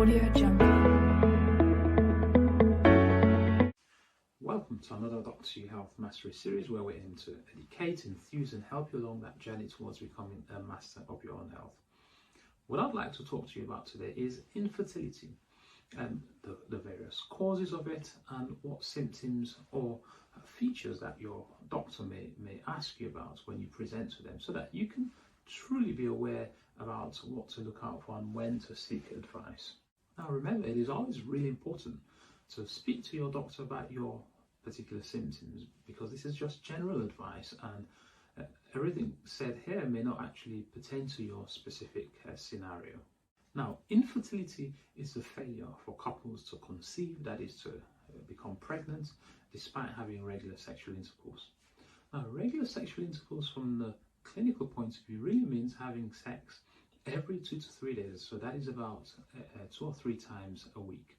Welcome to another Doctor You Health Mastery series where we aim to educate, enthuse and help you along that journey towards becoming a master of your own health. What I'd like to talk to you about today is infertility and the various causes of it and what symptoms or features that your doctor may ask you about when you present to them, so that you can truly be aware about what to look out for and when to seek advice. Now remember, it is always really important to speak to your doctor about your particular symptoms, because this is just general advice and everything said here may not actually pertain to your specific scenario. Now, infertility is the failure for couples to conceive, that is to become pregnant, despite having regular sexual intercourse. Now, regular sexual intercourse from the clinical point of view really means having sex every 2 to 3 days, so that is about 2 or 3 times a week.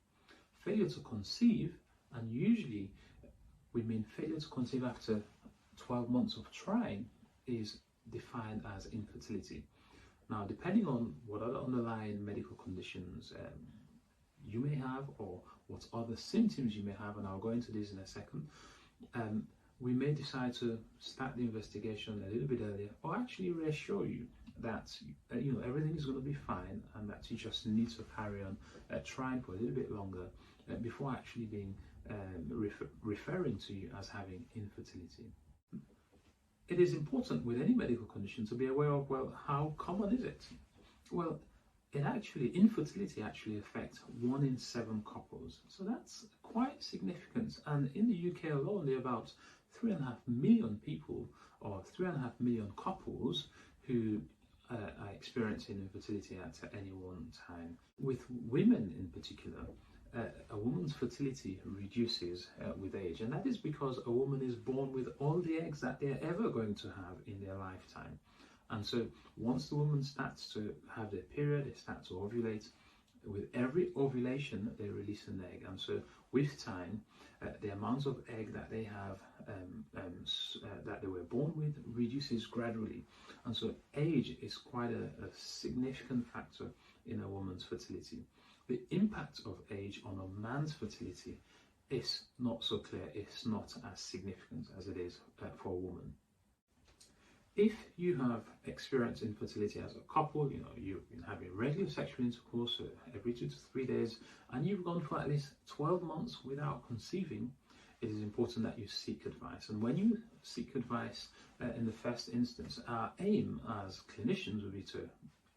Failure to conceive, and usually we mean failure to conceive after 12 months of trying, is defined as infertility. Now, depending on what other underlying medical conditions you may have or what other symptoms you may have, and I'll go into this in a second, we may decide to start the investigation a little bit earlier, or actually reassure you that everything is going to be fine and that you just need to carry on trying for a little bit longer before actually being referring to you as having infertility. It is important with any medical condition to be aware of, well, how common is it? Well, infertility actually affects 1 in 7 couples, so that's quite significant. And in the UK alone, there are about 3.5 million people, or 3.5 million couples, who are experiencing infertility at any one time. With women in particular, a woman's fertility reduces with age, and that is because a woman is born with all the eggs that they're ever going to have in their lifetime. And so once the woman starts to have their period, they start to ovulate. With every ovulation, they release an egg, and so with time, the amount of egg that they have that they were born with reduces gradually. And so age is quite a significant factor in a woman's fertility. The impact of age on a man's fertility is not so clear, it's not as significant as it is for a woman. If you have experienced infertility as a couple, you've been having regular sexual intercourse every 2 to 3 days, and you've gone for at least 12 months without conceiving, it is important that you seek advice. And when you seek advice in the first instance, our aim as clinicians would be to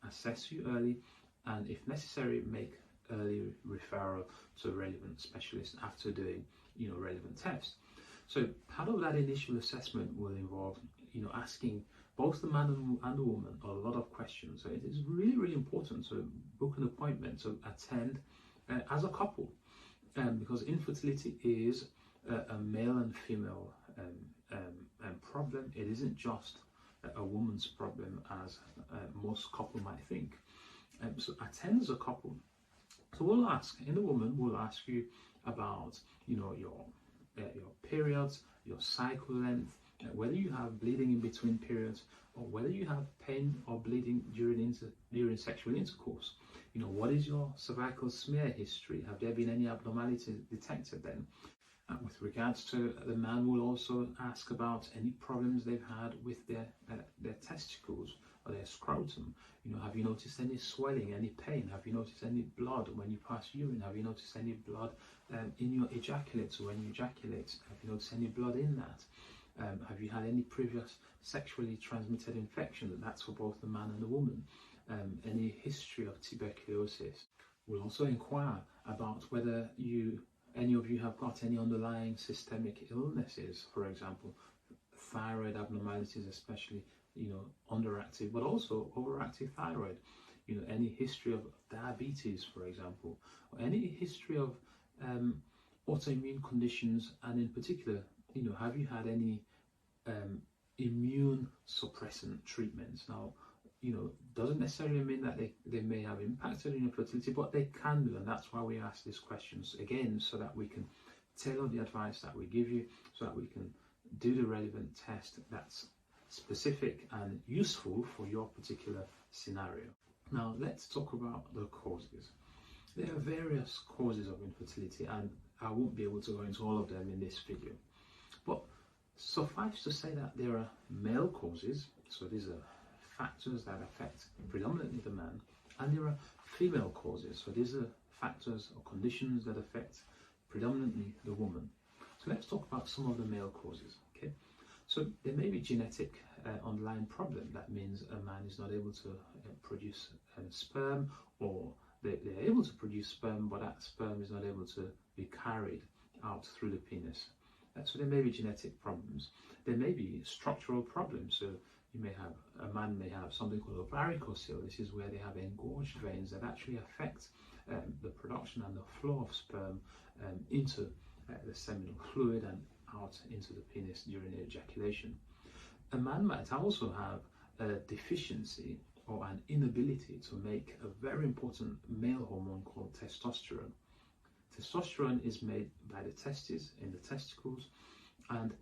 assess you early, and if necessary, make early referral to a relevant specialist after doing relevant tests. So part of that initial assessment will involve asking both the man and the woman a lot of questions. So it is really, really important to book an appointment to attend as a couple, because infertility is a male and female problem. It isn't just a woman's problem, as most couples might think. So attend as a couple. So we'll ask you about your periods, your cycle length, whether you have bleeding in between periods, or whether you have pain or bleeding during sexual intercourse. What is your cervical smear history? Have there been any abnormalities detected then? With regards to the man, we'll also ask about any problems they've had with their testicles or their scrotum. Have you noticed any swelling, any pain? Have you noticed any blood when you pass urine? Have you noticed any blood in your ejaculate? So when you ejaculate, have you noticed any blood in that? Have you had any previous sexually transmitted infection? That's for both the man and the woman. Any history of tuberculosis? We'll also inquire about whether any of you have got any underlying systemic illnesses, for example, thyroid abnormalities, especially underactive, but also overactive thyroid. Any history of diabetes, for example, or any history of autoimmune conditions, and in particular, have you had any immune suppressant treatments? Now, doesn't necessarily mean that they may have impacted on your fertility, but they can do, and that's why we ask these questions again, so that we can tailor the advice that we give you, so that we can do the relevant test that's specific and useful for your particular scenario. Now let's talk about the causes. There are various causes of infertility, and I won't be able to go into all of them in this video. But suffice to say that there are male causes, so these are factors that affect predominantly the man, and there are female causes, so these are factors or conditions that affect predominantly the woman. So let's talk about some of the male causes. Okay, so there may be genetic underlying problem. That means a man is not able to produce sperm, or they're able to produce sperm, but that sperm is not able to be carried out through the penis. So there may be genetic problems. There may be structural problems. So you may have, a man may have something called a varicocele. This is where they have engorged veins that actually affect the production and the flow of sperm into the seminal fluid and out into the penis during ejaculation. A man might also have a deficiency or an inability to make a very important male hormone called testosterone. Testosterone is made by the testes, in the testicles, and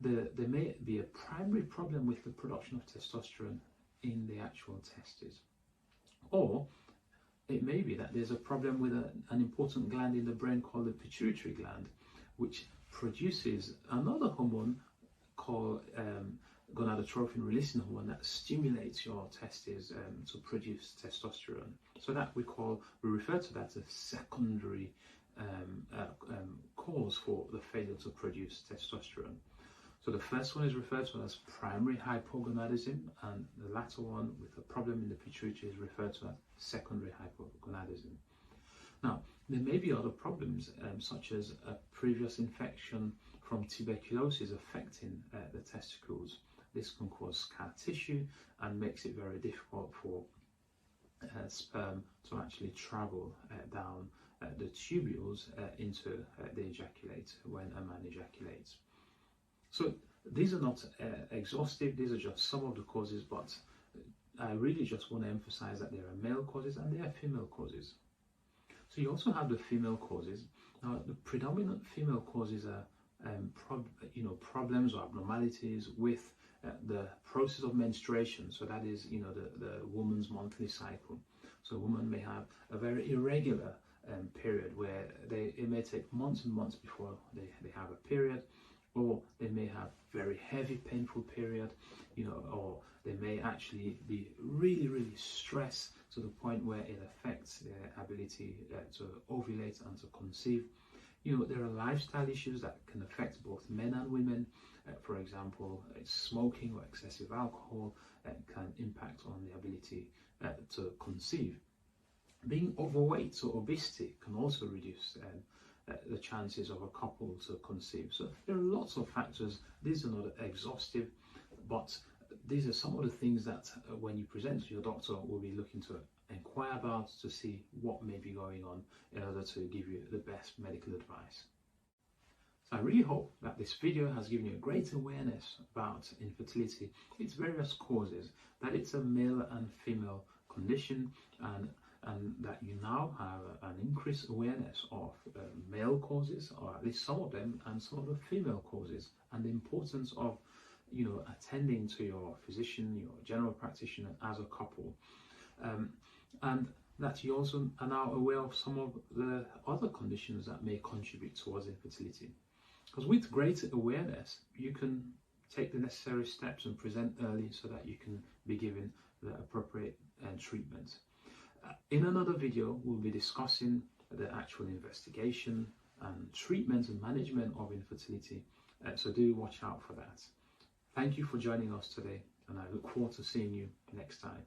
there may be a primary problem with the production of testosterone in the actual testes. Or it may be that there's a problem with an important gland in the brain called the pituitary gland, which produces another hormone called gonadotrophin releasing hormone that stimulates your testes to produce testosterone. So that we refer to that as secondary cause for the failure to produce testosterone. So the first one is referred to as primary hypogonadism, and the latter one with a problem in the pituitary is referred to as secondary hypogonadism. Now, there may be other problems such as a previous infection from tuberculosis affecting the testicles. This can cause scar tissue and makes it very difficult for sperm to actually travel down the tubules into the ejaculate when a man ejaculates. So these are not exhaustive, these are just some of the causes, but I really just want to emphasize that there are male causes and there are female causes. So you also have the female causes. Now, the predominant female causes are problems or abnormalities with the process of menstruation. So that is, the woman's monthly cycle. So a woman may have a very irregular period where it may take months and months before they have a period, or they may have very heavy painful period, or they may actually be really, really stressed to the point where it affects their ability to ovulate and to conceive. There are lifestyle issues that can affect both men and women. For example, smoking or excessive alcohol can impact on the ability to conceive. Being overweight, so obesity, can also reduce the chances of a couple to conceive. So there are lots of factors. These are not exhaustive, but these are some of the things that when you present to your doctor, we'll be looking to inquire about to see what may be going on in order to give you the best medical advice. So I really hope that this video has given you a great awareness about infertility, its various causes, that it's a male and female condition, and that you now have an increased awareness of male causes, or at least some of them, and some of the female causes, and the importance of attending to your physician, your general practitioner as a couple, and that you also are now aware of some of the other conditions that may contribute towards infertility. Because with greater awareness, you can take the necessary steps and present early so that you can be given the appropriate treatment. In another video, we'll be discussing the actual investigation and treatment and management of infertility, so do watch out for that. Thank you for joining us today, and I look forward to seeing you next time.